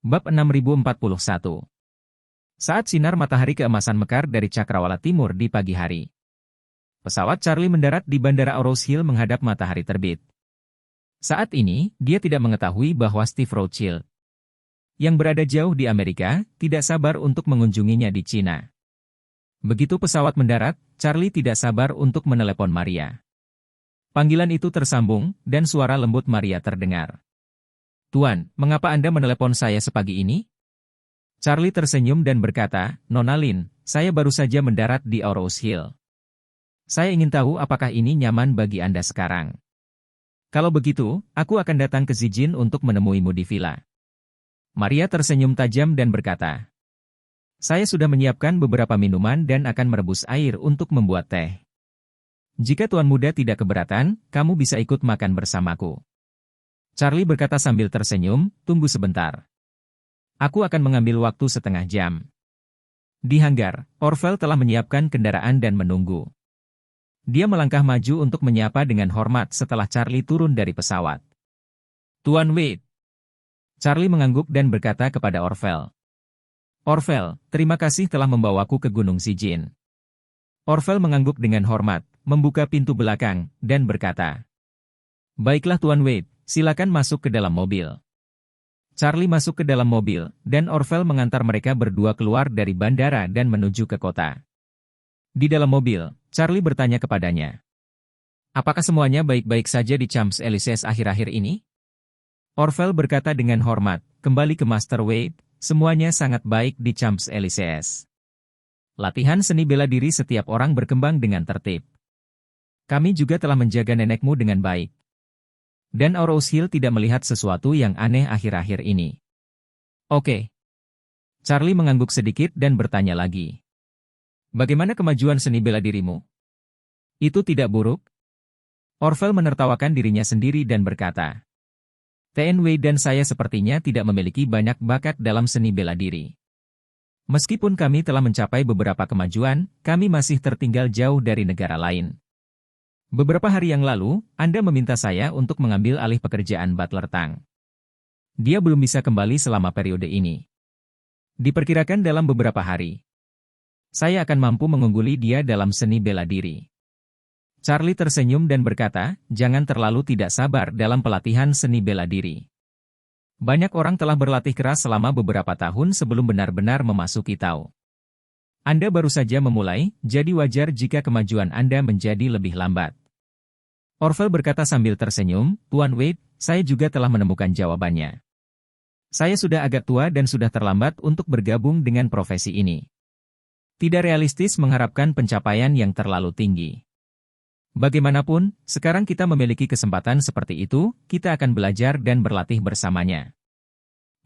Bab 6041. Saat sinar matahari keemasan mekar dari cakrawala timur di pagi hari, pesawat Charlie mendarat di Bandara Oroz Hill menghadap matahari terbit. Saat ini, dia tidak mengetahui bahwa Steve Rothschild, yang berada jauh di Amerika, tidak sabar untuk mengunjunginya di Cina. Begitu pesawat mendarat, Charlie tidak sabar untuk menelepon Maria. Panggilan itu tersambung, dan suara lembut Maria terdengar. "Tuan, mengapa Anda menelepon saya sepagi ini?" Charlie tersenyum dan berkata, "Nona Lin, saya baru saja mendarat di Oroz Hill. Saya ingin tahu apakah ini nyaman bagi Anda sekarang. Kalau begitu, aku akan datang ke Zijin untuk menemuimu di villa." Maria tersenyum tajam dan berkata, "Saya sudah menyiapkan beberapa minuman dan akan merebus air untuk membuat teh. Jika Tuan Muda tidak keberatan, kamu bisa ikut makan bersamaku." Charlie berkata sambil tersenyum, "Tunggu sebentar. Aku akan mengambil waktu setengah jam." Di hanggar, Orville telah menyiapkan kendaraan dan menunggu. Dia melangkah maju untuk menyapa dengan hormat setelah Charlie turun dari pesawat. "Tuan Wade." Charlie mengangguk dan berkata kepada Orville, "Orville, terima kasih telah membawaku ke Gunung Zijin." Orville mengangguk dengan hormat, membuka pintu belakang, dan berkata, "Baiklah Tuan Wade, silakan masuk ke dalam mobil." Charlie masuk ke dalam mobil, dan Orville mengantar mereka berdua keluar dari bandara dan menuju ke kota. Di dalam mobil, Charlie bertanya kepadanya, "Apakah semuanya baik-baik saja di Champs-Élysées akhir-akhir ini?" Orville berkata dengan hormat, "Kembali ke Master Wade, semuanya sangat baik di Champs-Élysées. Latihan seni bela diri setiap orang berkembang dengan tertib. Kami juga telah menjaga nenekmu dengan baik. Dan Oroz Hill tidak melihat sesuatu yang aneh akhir-akhir ini." "Oke." Charlie mengangguk sedikit dan bertanya lagi, "Bagaimana kemajuan seni bela dirimu?" "Itu tidak buruk." Orville menertawakan dirinya sendiri dan berkata, "TNW dan saya sepertinya tidak memiliki banyak bakat dalam seni bela diri. Meskipun kami telah mencapai beberapa kemajuan, kami masih tertinggal jauh dari negara lain. Beberapa hari yang lalu, Anda meminta saya untuk mengambil alih pekerjaan Butler Tang. Dia belum bisa kembali selama periode ini. Diperkirakan dalam beberapa hari, saya akan mampu mengungguli dia dalam seni bela diri." Charlie tersenyum dan berkata, "Jangan terlalu tidak sabar dalam pelatihan seni bela diri. Banyak orang telah berlatih keras selama beberapa tahun sebelum benar-benar memasuki Tao. Anda baru saja memulai, jadi wajar jika kemajuan Anda menjadi lebih lambat." Orville berkata sambil tersenyum, "Tuan Wade, saya juga telah menemukan jawabannya. Saya sudah agak tua dan sudah terlambat untuk bergabung dengan profesi ini. Tidak realistis mengharapkan pencapaian yang terlalu tinggi. Bagaimanapun, sekarang kita memiliki kesempatan seperti itu, kita akan belajar dan berlatih bersamanya.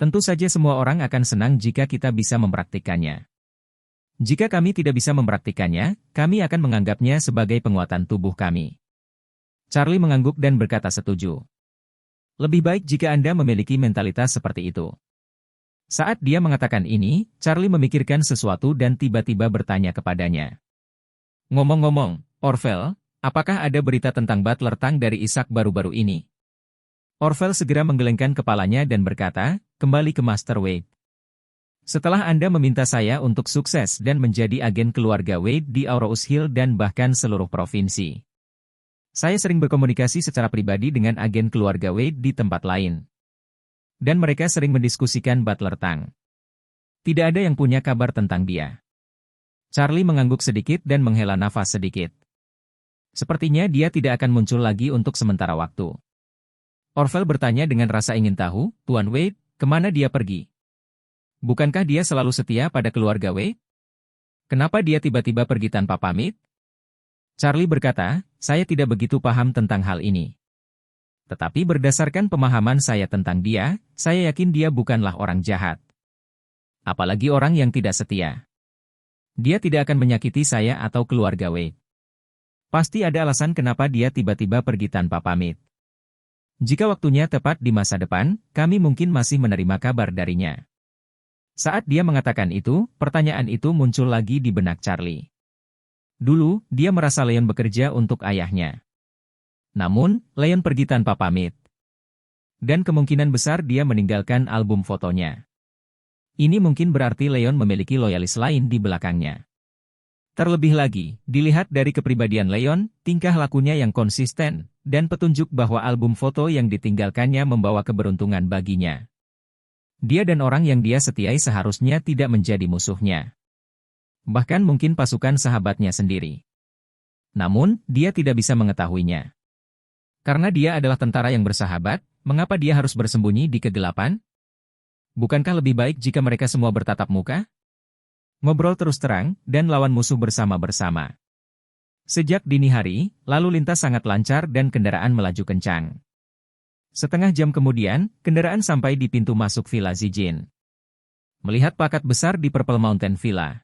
Tentu saja semua orang akan senang jika kita bisa mempraktikkannya. Jika kami tidak bisa mempraktikkannya, kami akan menganggapnya sebagai penguatan tubuh kami." Charlie mengangguk dan berkata setuju. "Lebih baik jika Anda memiliki mentalitas seperti itu." Saat dia mengatakan ini, Charlie memikirkan sesuatu dan tiba-tiba bertanya kepadanya, "Ngomong-ngomong, Orville, apakah ada berita tentang Butler Tang dari Ishak baru-baru ini?" Orville segera menggelengkan kepalanya dan berkata, "Kembali ke Master Wade. Setelah Anda meminta saya untuk sukses dan menjadi agen keluarga Wade di Oroz Hill dan bahkan seluruh provinsi, saya sering berkomunikasi secara pribadi dengan agen keluarga Wade di tempat lain. Dan mereka sering mendiskusikan Butler Tang. Tidak ada yang punya kabar tentang dia." Charlie mengangguk sedikit dan menghela nafas sedikit. Sepertinya dia tidak akan muncul lagi untuk sementara waktu. Orville bertanya dengan rasa ingin tahu, "Tuan Wade, kemana dia pergi? Bukankah dia selalu setia pada keluarga Wade? Kenapa dia tiba-tiba pergi tanpa pamit?" Charlie berkata, "Saya tidak begitu paham tentang hal ini. Tetapi berdasarkan pemahaman saya tentang dia, saya yakin dia bukanlah orang jahat. Apalagi orang yang tidak setia. Dia tidak akan menyakiti saya atau keluarga Wade. Pasti ada alasan kenapa dia tiba-tiba pergi tanpa pamit. Jika waktunya tepat di masa depan, kami mungkin masih menerima kabar darinya." Saat dia mengatakan itu, pertanyaan itu muncul lagi di benak Charlie. Dulu, dia merasa Leon bekerja untuk ayahnya. Namun, Leon pergi tanpa pamit. Dan kemungkinan besar dia meninggalkan album fotonya. Ini mungkin berarti Leon memiliki loyalis lain di belakangnya. Terlebih lagi, dilihat dari kepribadian Leon, tingkah lakunya yang konsisten, dan petunjuk bahwa album foto yang ditinggalkannya membawa keberuntungan baginya. Dia dan orang yang dia setiai seharusnya tidak menjadi musuhnya. Bahkan mungkin pasukan sahabatnya sendiri. Namun, dia tidak bisa mengetahuinya. Karena dia adalah tentara yang bersahabat, mengapa dia harus bersembunyi di kegelapan? Bukankah lebih baik jika mereka semua bertatap muka? Ngobrol terus terang, dan lawan musuh bersama-bersama. Sejak dini hari, lalu lintas sangat lancar dan kendaraan melaju kencang. Setengah jam kemudian, kendaraan sampai di pintu masuk Villa Zijin. Melihat plakat besar di Purple Mountain Villa,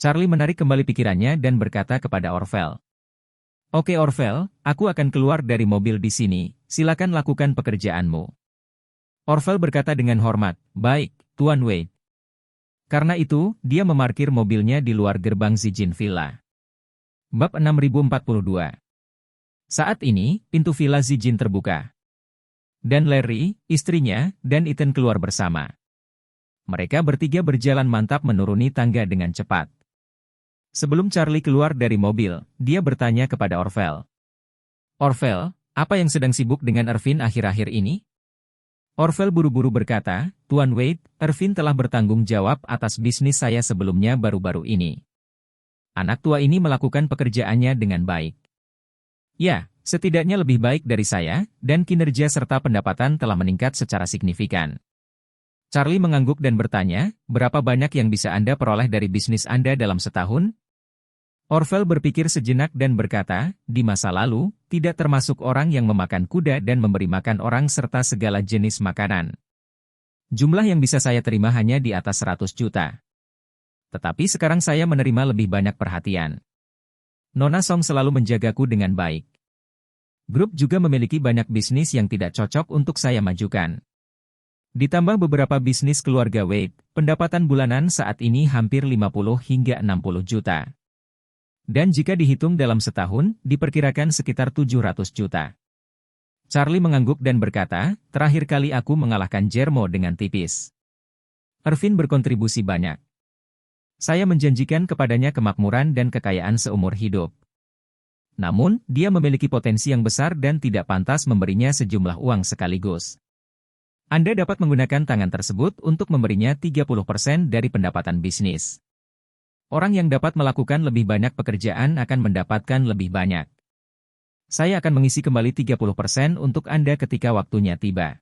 Charlie menarik kembali pikirannya dan berkata kepada Orvel. Oke Orvel, aku akan keluar dari mobil di sini, silakan lakukan pekerjaanmu. Orvel berkata dengan hormat, baik, Tuan Wade. Karena itu, dia memarkir mobilnya di luar gerbang Zijin Villa. Bab 6042. Saat ini, pintu Villa Zijin terbuka. Dan Larry, istrinya, dan Ethan keluar bersama. Mereka bertiga berjalan mantap menuruni tangga dengan cepat. Sebelum Charlie keluar dari mobil, dia bertanya kepada Orvel. Orvel, apa yang sedang sibuk dengan Irvin akhir-akhir ini? Orvel buru-buru berkata, Tuan Wade, Irvin telah bertanggung jawab atas bisnis saya sebelumnya baru-baru ini. Anak tua ini melakukan pekerjaannya dengan baik. Ya, setidaknya lebih baik dari saya, dan kinerja serta pendapatan telah meningkat secara signifikan. Charlie mengangguk dan bertanya, berapa banyak yang bisa Anda peroleh dari bisnis Anda dalam setahun? Orvel berpikir sejenak dan berkata, di masa lalu, tidak termasuk orang yang memakan kuda dan memberi makan orang serta segala jenis makanan. Jumlah yang bisa saya terima hanya di atas 100 juta. Tetapi sekarang saya menerima lebih banyak perhatian. Nona Song selalu menjagaku dengan baik. Grup juga memiliki banyak bisnis yang tidak cocok untuk saya majukan. Ditambah beberapa bisnis keluarga Wade, pendapatan bulanan saat ini hampir 50 hingga 60 juta. Dan jika dihitung dalam setahun, diperkirakan sekitar 700 juta. Charlie mengangguk dan berkata, terakhir kali aku mengalahkan Jermo dengan tipis. Irvin berkontribusi banyak. Saya menjanjikan kepadanya kemakmuran dan kekayaan seumur hidup. Namun, dia memiliki potensi yang besar dan tidak pantas memberinya sejumlah uang sekaligus. Anda dapat menggunakan tangan tersebut untuk memberinya 30% dari pendapatan bisnis. Orang yang dapat melakukan lebih banyak pekerjaan akan mendapatkan lebih banyak. Saya akan mengisi kembali 30% untuk Anda ketika waktunya tiba.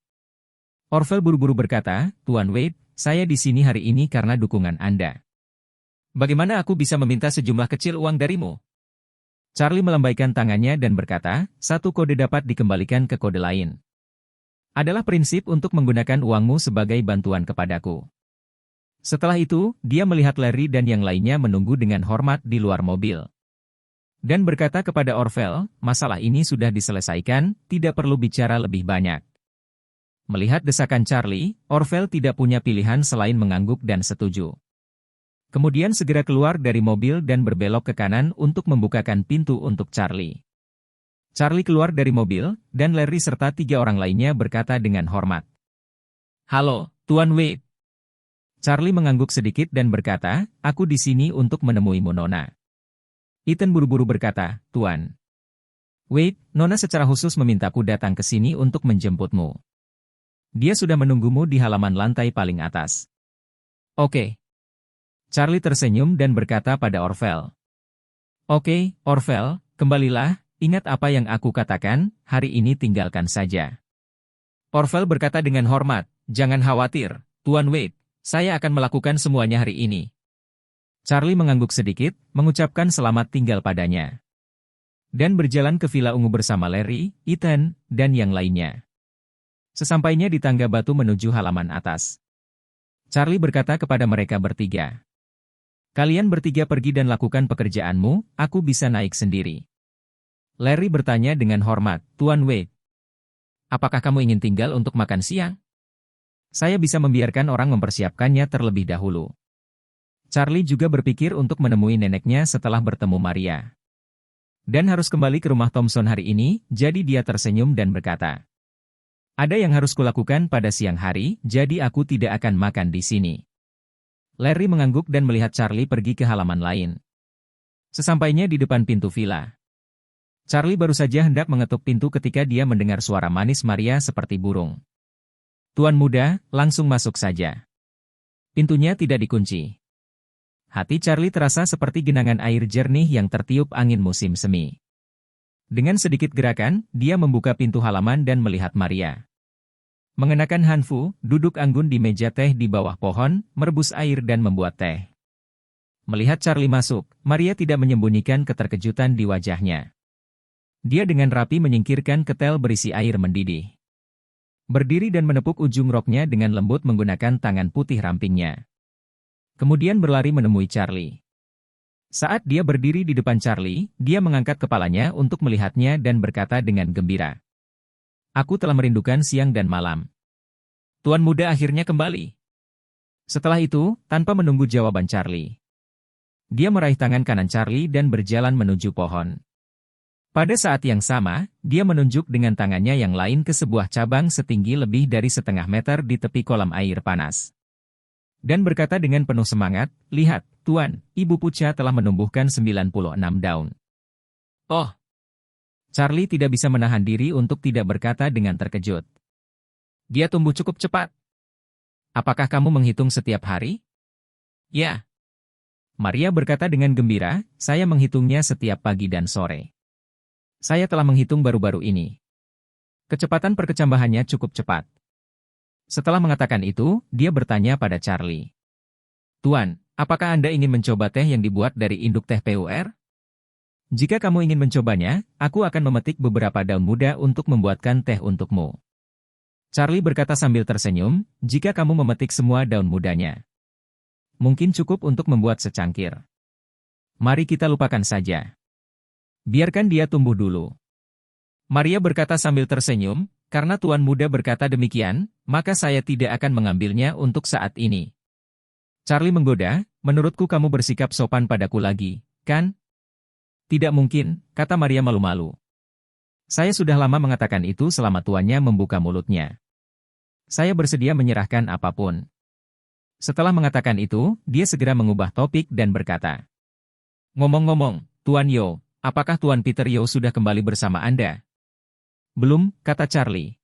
Orvel buru-buru berkata, Tuan Wade, saya di sini hari ini karena dukungan Anda. Bagaimana aku bisa meminta sejumlah kecil uang darimu? Charlie melambaikan tangannya dan berkata, satu kode dapat dikembalikan ke kode lain. Adalah prinsip untuk menggunakan uangmu sebagai bantuan kepadaku. Setelah itu, dia melihat Larry dan yang lainnya menunggu dengan hormat di luar mobil. Dan berkata kepada Orvel, masalah ini sudah diselesaikan, tidak perlu bicara lebih banyak. Melihat desakan Charlie, Orvel tidak punya pilihan selain mengangguk dan setuju. Kemudian segera keluar dari mobil dan berbelok ke kanan untuk membukakan pintu untuk Charlie. Charlie keluar dari mobil, dan Larry serta 3 orang lainnya berkata dengan hormat. Halo, Tuan Wade. Charlie mengangguk sedikit dan berkata, aku di sini untuk menemuimu Nona. Ethan buru-buru berkata, Tuan Wade, Nona secara khusus memintaku datang ke sini untuk menjemputmu. Dia sudah menunggumu di halaman lantai paling atas. Oke. Charlie tersenyum dan berkata pada Orvel. Oke, Orvel, kembalilah, ingat apa yang aku katakan, hari ini tinggalkan saja. Orvel berkata dengan hormat, jangan khawatir, Tuan Wade. Saya akan melakukan semuanya hari ini. Charlie mengangguk sedikit, mengucapkan selamat tinggal padanya. Dan berjalan ke Villa Ungu bersama Larry, Ethan, dan yang lainnya. Sesampainya di tangga batu menuju halaman atas, Charlie berkata kepada mereka bertiga. Kalian bertiga pergi dan lakukan pekerjaanmu, aku bisa naik sendiri. Larry bertanya dengan hormat, Tuan Wade. Apakah kamu ingin tinggal untuk makan siang? Saya bisa membiarkan orang mempersiapkannya terlebih dahulu. Charlie juga berpikir untuk menemui neneknya setelah bertemu Maria. Dan harus kembali ke rumah Thompson hari ini, jadi dia tersenyum dan berkata. Ada yang harus kulakukan pada siang hari, jadi aku tidak akan makan di sini. Larry mengangguk dan melihat Charlie pergi ke halaman lain. Sesampainya di depan pintu villa, Charlie baru saja hendak mengetuk pintu ketika dia mendengar suara manis Maria seperti burung. "Tuan muda, langsung masuk saja." Pintunya tidak dikunci. Hati Charlie terasa seperti genangan air jernih yang tertiup angin musim semi. Dengan sedikit gerakan, dia membuka pintu halaman dan melihat Maria. Mengenakan hanfu, duduk anggun di meja teh di bawah pohon, merebus air dan membuat teh. Melihat Charlie masuk, Maria tidak menyembunyikan keterkejutan di wajahnya. Dia dengan rapi menyingkirkan ketel berisi air mendidih. Berdiri dan menepuk ujung roknya dengan lembut menggunakan tangan putih rampingnya. Kemudian berlari menemui Charlie. Saat dia berdiri di depan Charlie, dia mengangkat kepalanya untuk melihatnya dan berkata dengan gembira, "Aku telah merindukan siang dan malam. Tuan muda akhirnya kembali." Setelah itu, tanpa menunggu jawaban Charlie, dia meraih tangan kanan Charlie dan berjalan menuju pohon. Pada saat yang sama, dia menunjuk dengan tangannya yang lain ke sebuah cabang setinggi lebih dari setengah meter di tepi kolam air panas. Dan berkata dengan penuh semangat, "Lihat, Tuan, Ibu Puca telah menumbuhkan 96 daun." "Oh!" Charlie tidak bisa menahan diri untuk tidak berkata dengan terkejut. "Dia tumbuh cukup cepat. Apakah kamu menghitung setiap hari?" "Ya." Maria berkata dengan gembira, "Saya menghitungnya setiap pagi dan sore. Saya telah menghitung baru-baru ini." Kecepatan perkecambahannya cukup cepat. Setelah mengatakan itu, dia bertanya pada Charlie, "Tuan, apakah Anda ingin mencoba teh yang dibuat dari induk teh PUR? Jika kamu ingin mencobanya, aku akan memetik beberapa daun muda untuk membuatkan teh untukmu." Charlie berkata sambil tersenyum, "Jika kamu memetik semua daun mudanya, mungkin cukup untuk membuat secangkir. Mari kita lupakan saja. Biarkan dia tumbuh dulu." Maria berkata sambil tersenyum, "Karena Tuan muda berkata demikian, maka saya tidak akan mengambilnya untuk saat ini." Charlie menggoda, "Menurutku kamu bersikap sopan padaku lagi, kan?" "Tidak mungkin," kata Maria malu-malu. "Saya sudah lama mengatakan itu selama tuannya membuka mulutnya. Saya bersedia menyerahkan apapun." Setelah mengatakan itu, dia segera mengubah topik dan berkata, "Ngomong-ngomong, Tuan Yo, apakah Tuan Peter Yo sudah kembali bersama Anda?" "Belum," kata Charlie.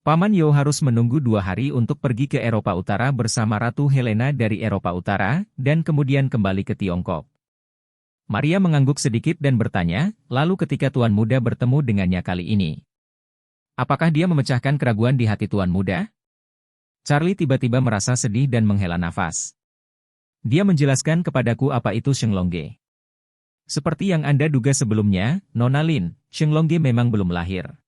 "Paman Yo harus menunggu 2 hari untuk pergi ke Eropa Utara bersama Ratu Helena dari Eropa Utara, dan kemudian kembali ke Tiongkok." Maria mengangguk sedikit dan bertanya, "Lalu ketika Tuan Muda bertemu dengannya kali ini, apakah dia memecahkan keraguan di hati Tuan Muda?" Charlie tiba-tiba merasa sedih dan menghela nafas. Dia menjelaskan kepadaku apa itu Shenglongge. "Seperti yang Anda duga sebelumnya, Nona Lin, Shenglongge memang belum lahir."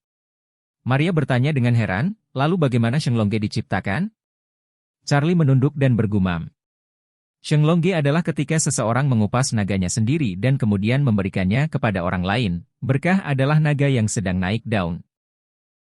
Maria bertanya dengan heran, "Lalu bagaimana Shenglongge diciptakan?" Charlie menunduk dan bergumam. Shenglongge adalah ketika seseorang mengupas naganya sendiri dan kemudian memberikannya kepada orang lain. Berkah adalah naga yang sedang naik daun.